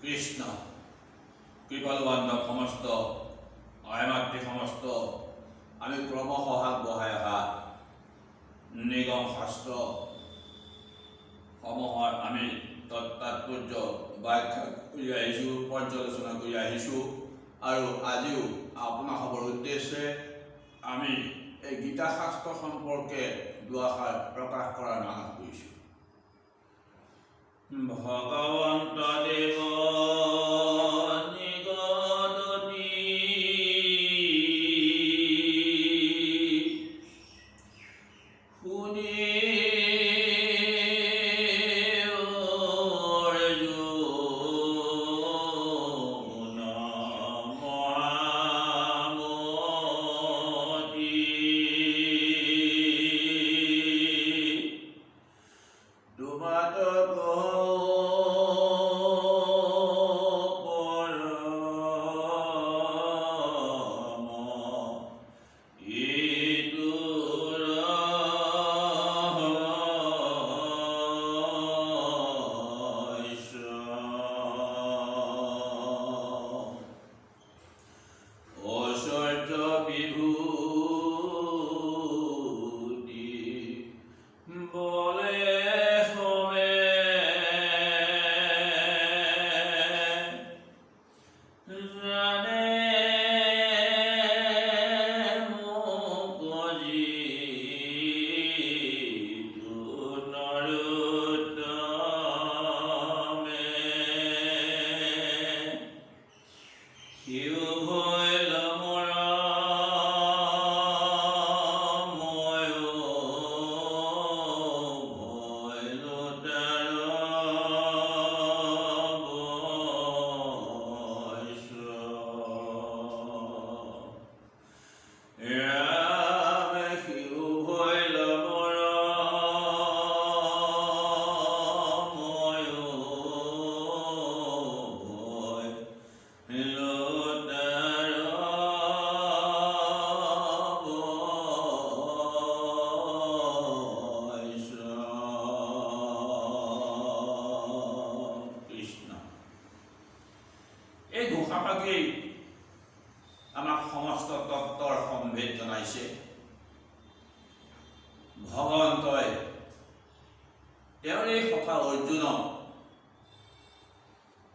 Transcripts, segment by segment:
কৃষ্ণ কৃপালু বান্ধৱ সমস্ত আই মাতৃ সমস্ত আমি ক্ৰমশঃ আগবঢ়াই অহা নিগম শাস্ত্ৰ সমূহৰ আমি তাৎপৰ্য ব্যাখ্যা কৰি আহিছোঁ, পৰ্যালোচনা কৰি আহিছোঁ আৰু আজিও আপোনাসৱৰ উদ্দেশ্যে আমি এই গীতা শাস্ত্ৰ সম্পৰ্কে দুআষাৰ প্ৰকাশ কৰাৰ মানস কৰিছোঁ। ভগৱন্ত দেৱ আমাক সমস্ত তত্ত্বৰ সম্ভেদ জনাইছে। ভগৱন্তই তেওঁৰ এই কথা অৰ্জুনক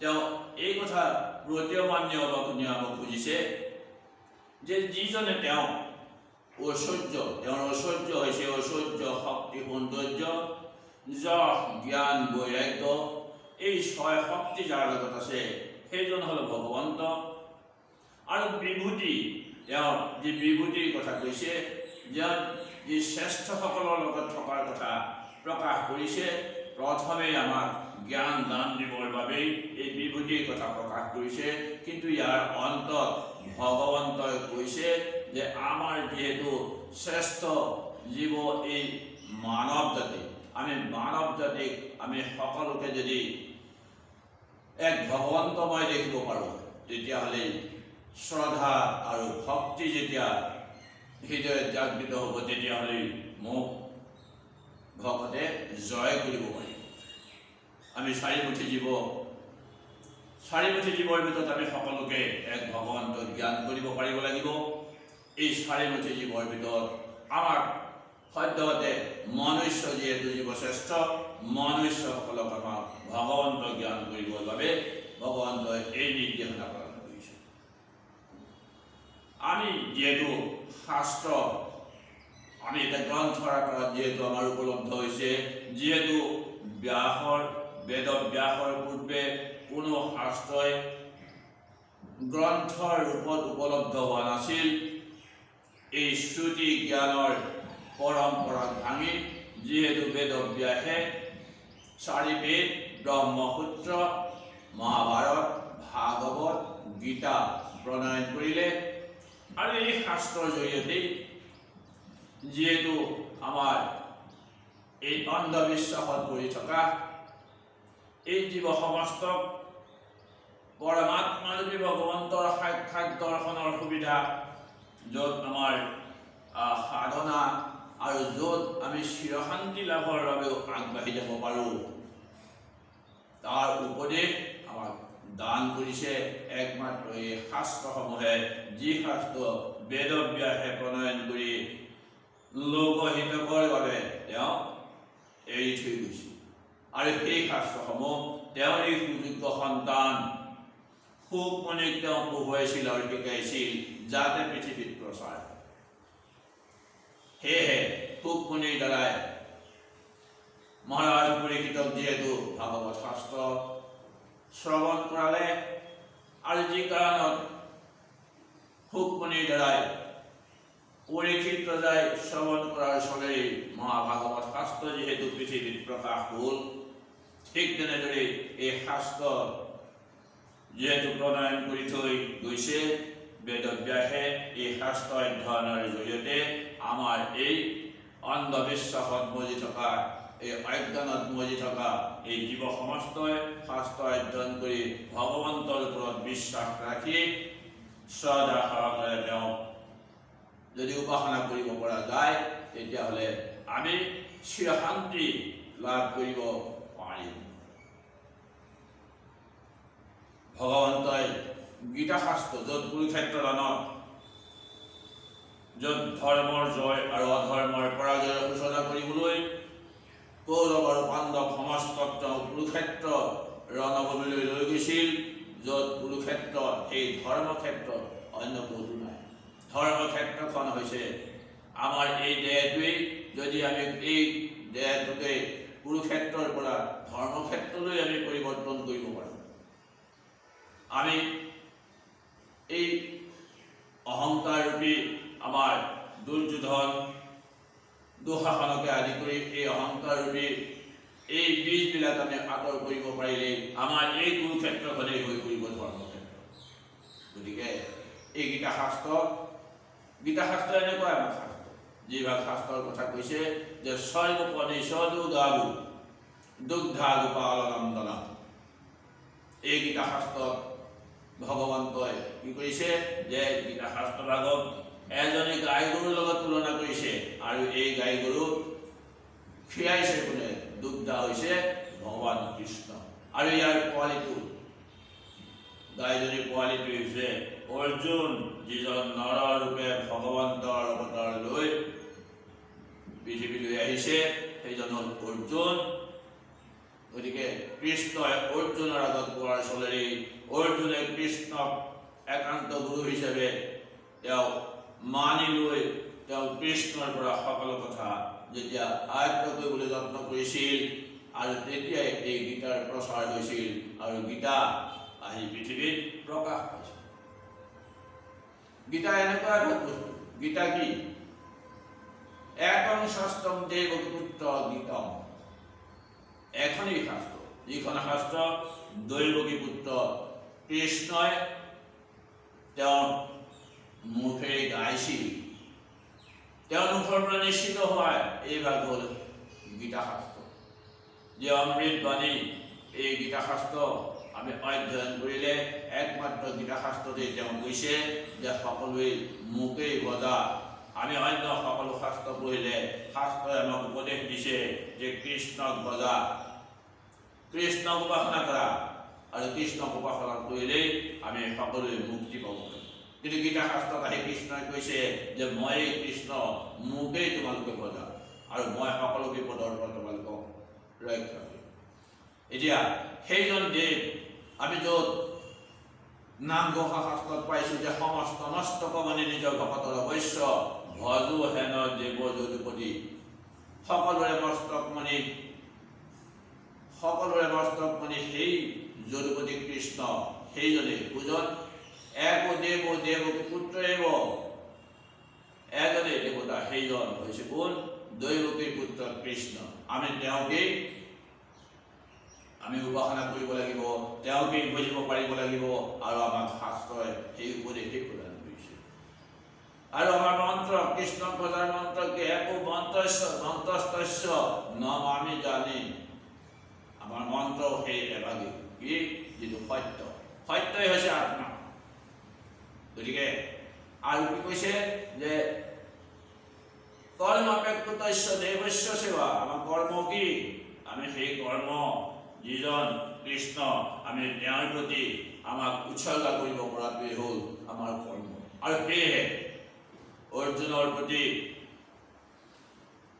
তেওঁ এই কথা প্ৰতীয়মান নিয়াব খুজিছে যে যিজনে তেওঁ ঐশ্বৰ্য, তেওঁৰ ঐশ্বৰ্য হৈছে ঐশ্বৰ্য, শক্তি, সৌন্দৰ্য, যশ, জ্ঞান, বৈৰাগ্য, এই ছয় শক্তি যাৰ লগত আছে সেইজন হ'ল ভগৱন্ত। আৰু বিভূতি, তেওঁ যি বিভূতিৰ কথা কৈছে, যি শ্ৰেষ্ঠসকলৰ লগত থকাৰ কথা প্ৰকাশ কৰিছে, প্ৰথমে আমাক জ্ঞান দান দিবৰ বাবেই এই বিভূতিৰ কথা প্ৰকাশ কৰিছে। কিন্তু ইয়াৰ অন্তত ভগৱন্তই কৈছে যে আমাৰ যিহেতু শ্ৰেষ্ঠ জীৱ এই মানৱ জাতি, আমি মানৱ জাতিক আমি সকলোকে যদি এক ভগৱন্তময় দেখিব পাৰোঁ, তেতিয়াহ'লে শ্ৰদ্ধা আৰু ভক্তি যেতিয়া হৃদয়ত জাগৃত হ'ব, তেতিয়াহ'লে মোক ভকতে জয় কৰিব পাৰিব। আমি চাৰিমুখী জীৱৰ ভিতৰত আমি সকলোকে এক ভগৱন্ত জ্ঞান কৰিব পাৰিব লাগিব। এই চাৰিমুখী জীৱৰ ভিতৰত আমাক সদ্যহতে মনুষ্য যিহেতু জীৱশ্ৰেষ্ঠ, মনুষ্যসকলক আমাক ভগৱন্ত জ্ঞান কৰিবৰ বাবে ভগৱন্তই এই নিৰ্দেশনা প্ৰদান কৰিছে। আমি যিহেতু শাস্ত্ৰ, আমি এটা গ্ৰন্থৰ আকাৰত যিহেতু আমাৰ উপলব্ধ হৈছে, যিহেতু বেদব্যাসৰ পূৰ্বে কোনো শাস্ত্ৰই গ্ৰন্থৰ ৰূপত উপলব্ধ হোৱা নাছিল। এই শ্ৰুতি জ্ঞানৰ পৰম্পৰাক ভাঙি যিহেতু বেদব্যাসে 4 বেদ, ব্ৰহ্মসূত্ৰ, মহাভাৰত, ভাগৱত, গীতা প্ৰণয়ন কৰিলে। আৰু এই শাস্ত্ৰৰ জৰিয়তে যিহেতু আমাৰ এই অন্ধবিশ্বাসত পৰি থকা এই জীৱ সমস্তক পৰমাত্মাৰূপী ভগৱন্তৰ সাক্ষাৎ দৰ্শনৰ সুবিধা, য'ত আমাৰ সাধনা আৰু য'ত আমি চিৰশান্তি লাভৰ বাবেও আগবাঢ়ি যাব পাৰোঁ, তাৰ উপদেশ আমাক দান কৰিছে একমাত্ৰ এই শাস্ত্ৰসমূহে, যি শাস্ত্ৰ বেদব্যাসে প্ৰণয়ন কৰি লোকহিতকৰ বাবে তেওঁ এৰি থৈ গৈছিল। আৰু সেই শাস্ত্ৰসমূহ তেওঁৰ এই সুযোগ্য সন্তান শুকমণিক তেওঁ পঢ়ুৱাইছিল আৰু শিকাইছিল, যাতে পৃথিৱীত প্ৰচাৰ হয়। সেয়েহে শুকমণিৰ দ্বাৰাই মহাৰাজ পৰীক্ষিতক যিহেতু ভাগৱত শাস্ত্ৰ শ্ৰৱণ কৰালে, আৰু যি কাৰণত শুকমণিৰ দ্বাৰাই পৰীক্ষিত ৰজাই শ্ৰৱণ কৰাৰ চলেই মহাভাগৱত শাস্ত্ৰ যিহেতু পৃথিৱীত প্ৰকাশ হ'ল, ঠিক তেনেদৰে এই শাস্ত্ৰ যিহেতু প্ৰণয়ন কৰি থৈ গৈছে বেদব্যাসে, এই শাস্ত্ৰ অধ্যয়নৰ জৰিয়তে আমাৰ এই অন্ধবিশ্বাসত মজি থকা, এই অজ্ঞানত মজি থকা এই জীৱ সমস্তই শাস্ত্ৰ অধ্যয়ন কৰি ভগৱন্তৰ ওপৰত বিশ্বাস ৰাখি শ্ৰদ্ধা সহকাৰে তেওঁক যদি উপাসনা কৰিব পৰা যায়, তেতিয়াহ'লে আমি চিৰশান্তি লাভ কৰিব পাৰিম। ভগৱন্তই গীতা শাস্ত্ৰ, য'ত কুৰুক্ষেত্ৰ ৰণত য'ত ধৰ্মৰ জয় আৰু অধৰ্মৰ পৰাজয়ৰ সূচনা কৰিবলৈ কৌৰৱ আৰু পাণ্ডৱ সমস্তক তেওঁ কুৰুক্ষেত্ৰ ৰণভূমিলৈ লৈ গৈছিল, য'ত কুৰুক্ষেত্ৰ সেই ধৰ্মক্ষেত্ৰ, অন্য ক'তো নাই। ধৰ্মক্ষেত্ৰখন হৈছে আমাৰ এই দেহটোৱেই। যদি আমি এই দেহটোকে কুৰুক্ষেত্ৰৰ পৰা ধৰ্মক্ষেত্ৰলৈ আমি পৰিৱৰ্তন কৰিব পাৰোঁ, আমি এই অহংকাৰ ৰূপী আমাৰ দুৰ্যোধন দুঃশাসনকে আদি কৰি এই অহংকাৰ ৰূপী এই বীজবিলাক আমি আঁতৰ কৰিব পাৰিলে আমাৰ এই কুৰুক্ষেত্ৰখনেই হৈ পৰিব ধৰ্মক্ষেত্ৰ। গতিকে এই গীতা শাস্ত্ৰ এনেকুৱা এটা শাস্ত্ৰ, যিভাগ শাস্ত্ৰৰ কথা কৈছে যে সৰ্বোপনিষদো গাবু দুগ্ধা গোপালনন্দন। এই গীতা শাস্ত্ৰত ভগৱন্তই কি কৰিছে যে গীতা শাস্ত্ৰভাগক এজনী গাই গৰুৰ লগত তুলনা কৰিছে, আৰু এই গাই গৰু খীৰাইছে কোনে? দুগ্ধা হৈছে ভগৱান কৃষ্ণ। আৰু ইয়াৰ পোৱালিটো, গাইজনীৰ পোৱালিটো হৈছে অৰ্জুন, যিজন নৰৰূপে ভগৱন্তৰ অৱতাৰ লৈ পৃথিৱীলৈ আহিছে, সেইজন হ'ল অৰ্জুন। গতিকে কৃষ্ণই অৰ্জুনৰ আগত কোৱাৰ চলেৰেই অৰ্জুনে কৃষ্ণক একান্ত গুৰু হিচাপে তেওঁ মানি লৈ তেওঁ কৃষ্ণৰ পৰা সকলো কথা যেতিয়া আয়ত্ত কৰিবলৈ যত্ন কৰিছিল, আৰু তেতিয়াই এই গীতাৰ প্ৰচাৰ হৈছিল, আৰু গীতা আহি পৃথিৱীত প্ৰকাশ পাইছিল। গীতা এনেকুৱা এটা বস্তু। গীতা কি? একং শাস্ত্ৰম দেৱকী পুত্ৰ গীতম। এখনেই শাস্ত্ৰ, যিখন শাস্ত্ৰ দৈৱকী পুত্ৰ কৃষ্ণই তেওঁৰ মুখেৰে গাইছিল, তেওঁৰ মুখৰ পৰা নিশ্চিত হোৱা এই ভাগ হ'ল গীতা শাস্ত্ৰ। যে অমৃত বাণী, এই গীতা শাস্ত্ৰ আমি অধ্যয়ন কৰিলে একমাত্ৰ গীতা শাস্ত্ৰতেই তেওঁ কৈছে যে সকলোৱে মোকেই ভজা। আমি অন্য সকলো শাস্ত্ৰ পঢ়িলে শাস্ত্ৰই আমাক উপদেশ দিছে যে কৃষ্ণক ভজা, কৃষ্ণক উপাসনা কৰা, আৰু কৃষ্ণক উপাসনা কৰিলেই আমি সকলোৱে মুক্তি পাব পাৰিম। কিন্তু গীতা শাস্ত্ৰত আহি কৃষ্ণই কৈছে যে মই কৃষ্ণ, মোকেই তোমালোকে ভজা, আৰু মই সকলো বিপদৰ পৰা তোমালোকক ৰক্ষা কৰিম। এতিয়া সেইজন দেৱ, আমি য'ত নামঘোষা শাস্ত্ৰত পাইছোঁ যে সমস্ত মস্তক মানে নিজৰ ভকতৰ অৱশ্য ভজো হেন দেৱ যদুপতি। সকলোৰে মস্তক মণি সেই যদুপতি কৃষ্ণ, সেইজনে পূজন এক দেৱ দেৱকী পুত্ৰ এব, এজনে দেৱতা, সেইজন হৈছে কোন? দৈৱকীৰ পুত্ৰ কৃষ্ণ। আমি তেওঁকেই আমি উপাসনা কৰিব লাগিব, তেওঁকেই বুজিব পাৰিব লাগিব, আৰু আমাক শাস্ত্ৰই সেই উপদেশে প্ৰদান কৰিছে। আৰু আমাৰ মন্ত্ৰ, কৃষ্ণক ভজাৰ মন্ত্ৰ কি? একো মন্ত্ৰস্তস্য নমামি জানি। আমাৰ মন্ত্ৰ সেই এভাগেই, কি? যিটো সত্য। সত্যই হৈছে আত্মা। গতিকে আৰু কি কৈছে যে কৰ্ম অপেক্ষিতস্য দেৱস্য সেৱা। আমাৰ কৰ্ম কি? আমি সেই কৰ্ম যিজন কৃষ্ণ আমি তেওঁৰ প্ৰতি আমাক উৎসৰ্গা কৰিব পৰাটোৱে হ'ল আমাৰ কৰ্ম। আৰু সেয়েহে অৰ্জুনৰ প্ৰতি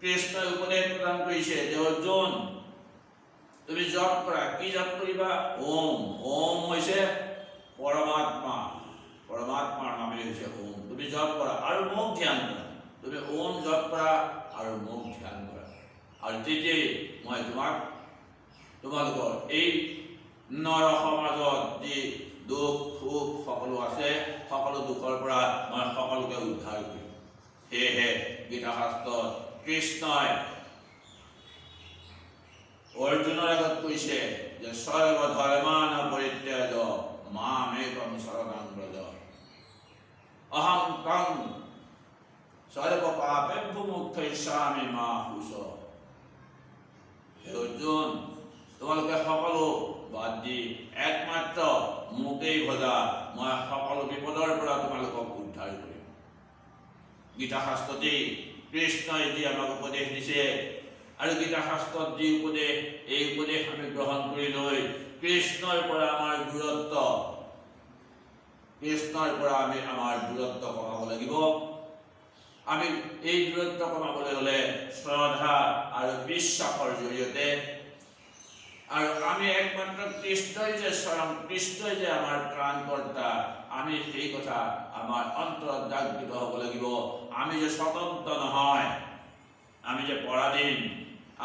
কৃষ্ণই উপদেশ প্ৰদান কৰিছে যে অৰ্জুন, তুমি জপ কৰা। কি জপ কৰিবা? ওম। ওম হৈছে পৰমাত্মা, পৰমাত্মাৰ নামেই হৈছে ওম। তুমি জপ কৰা আৰু মোক ধ্যান কৰা। তুমি ওম জপ কৰা আৰু মোক ধ্যান কৰা, আৰু তেতিয়াই মই তোমালোকৰ এই নৰ সমাজত যি দুখ সুখ সকলো আছে, সকলো দুখৰ পৰা মই সকলোকে উদ্ধাৰ কৰিম। সেয়েহে গীতা শাস্ত্ৰত কৃষ্ণই অৰ্জুনৰ আগত কৈছে যে সৰ্ব ধৰ্মান পৰিত্যাজ মামেকং শৰণং ব্ৰজ অহং ত্বং সৰ্ব পাপেভ্যো মোক্ষয়িষ্যামি মা শুচ। হে অৰ্জুন, তোমালোকে সকলো বাদ দি একমাত্ৰ মোকেই ভজা, মই সকলো বিপদৰ পৰা তোমালোকক উদ্ধাৰ কৰিম। গীতা শাস্ত্ৰতেই কৃষ্ণই যি আমাক উপদেশ দিছে, আৰু গীতা শাস্ত্ৰত যি উপদেশ, এই উপদেশ আমি গ্ৰহণ কৰি লৈ কৃষ্ণৰ পৰা আমাৰ দূৰত্ব কমাব লাগিব। আমি এই দূৰত্ব কমাবলৈ হ'লে শ্ৰদ্ধা আৰু বিশ্বাসৰ জৰিয়তে, আৰু আমি একমাত্ৰ কৃষ্ণই যে স্বয়ং, কৃষ্ণই যে আমাৰ ত্ৰাণকৰ্তা, আমি সেই কথা আমাৰ অন্তৰত জাগৃত হ'ব লাগিব। আমি যে স্বতন্ত্ৰ নহয়, আমি যে পৰাধীন,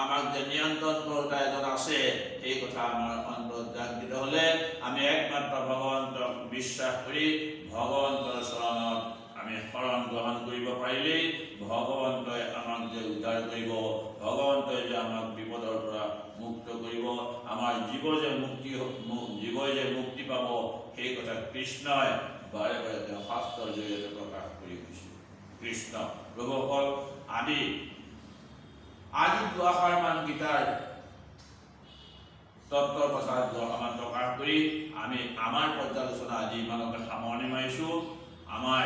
আমাক যে নিয়ন্ত্ৰণ কৰোতা এজন আছে, এই কথা আমাৰ অন্তৰত জাগৃত হ'লে আমি একমাত্ৰ ভগৱন্তক বিশ্বাস কৰি ভগৱন্তৰ চৰণত আমি শৰণ গ্ৰহণ কৰিব পাৰিলেই ভগৱন্তই আমাক যে উদ্ধাৰ কৰিব, ভগৱন্তই যে আমাক বিপদৰ পৰা মুক্ত কৰিব, আমাৰ জীৱই যে মুক্তি পাব, সেই কথা কৃষ্ণই বাৰে বাৰে তেওঁ শাস্ত্ৰৰ জৰিয়তে প্ৰকাশ কৰি গৈছে। কৃষ্ণ প্ৰভুসকল, আজি দুআষাৰমান গীতাৰ তত্ত্বৰ কথা দুআষাৰমান প্ৰকাশ কৰি আমি আমাৰ পৰ্যালোচনা আজি ইমানতে সামৰণি মাৰিছোঁ। আমাৰ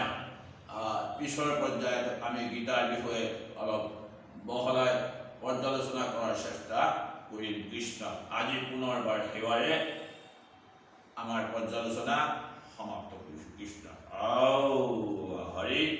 পিছৰ পৰ্যায়ত আমি গীতাৰ বিষয়ে অলপ বহলাই পৰ্যালোচনা কৰাৰ চেষ্টা কৰিম। কৃষ্ণ, আজি পুনৰবাৰ সেৱাৰে আমাৰ পৰ্যালোচনা সমাপ্ত কৰিছোঁ। কৃষ্ণ হৰি।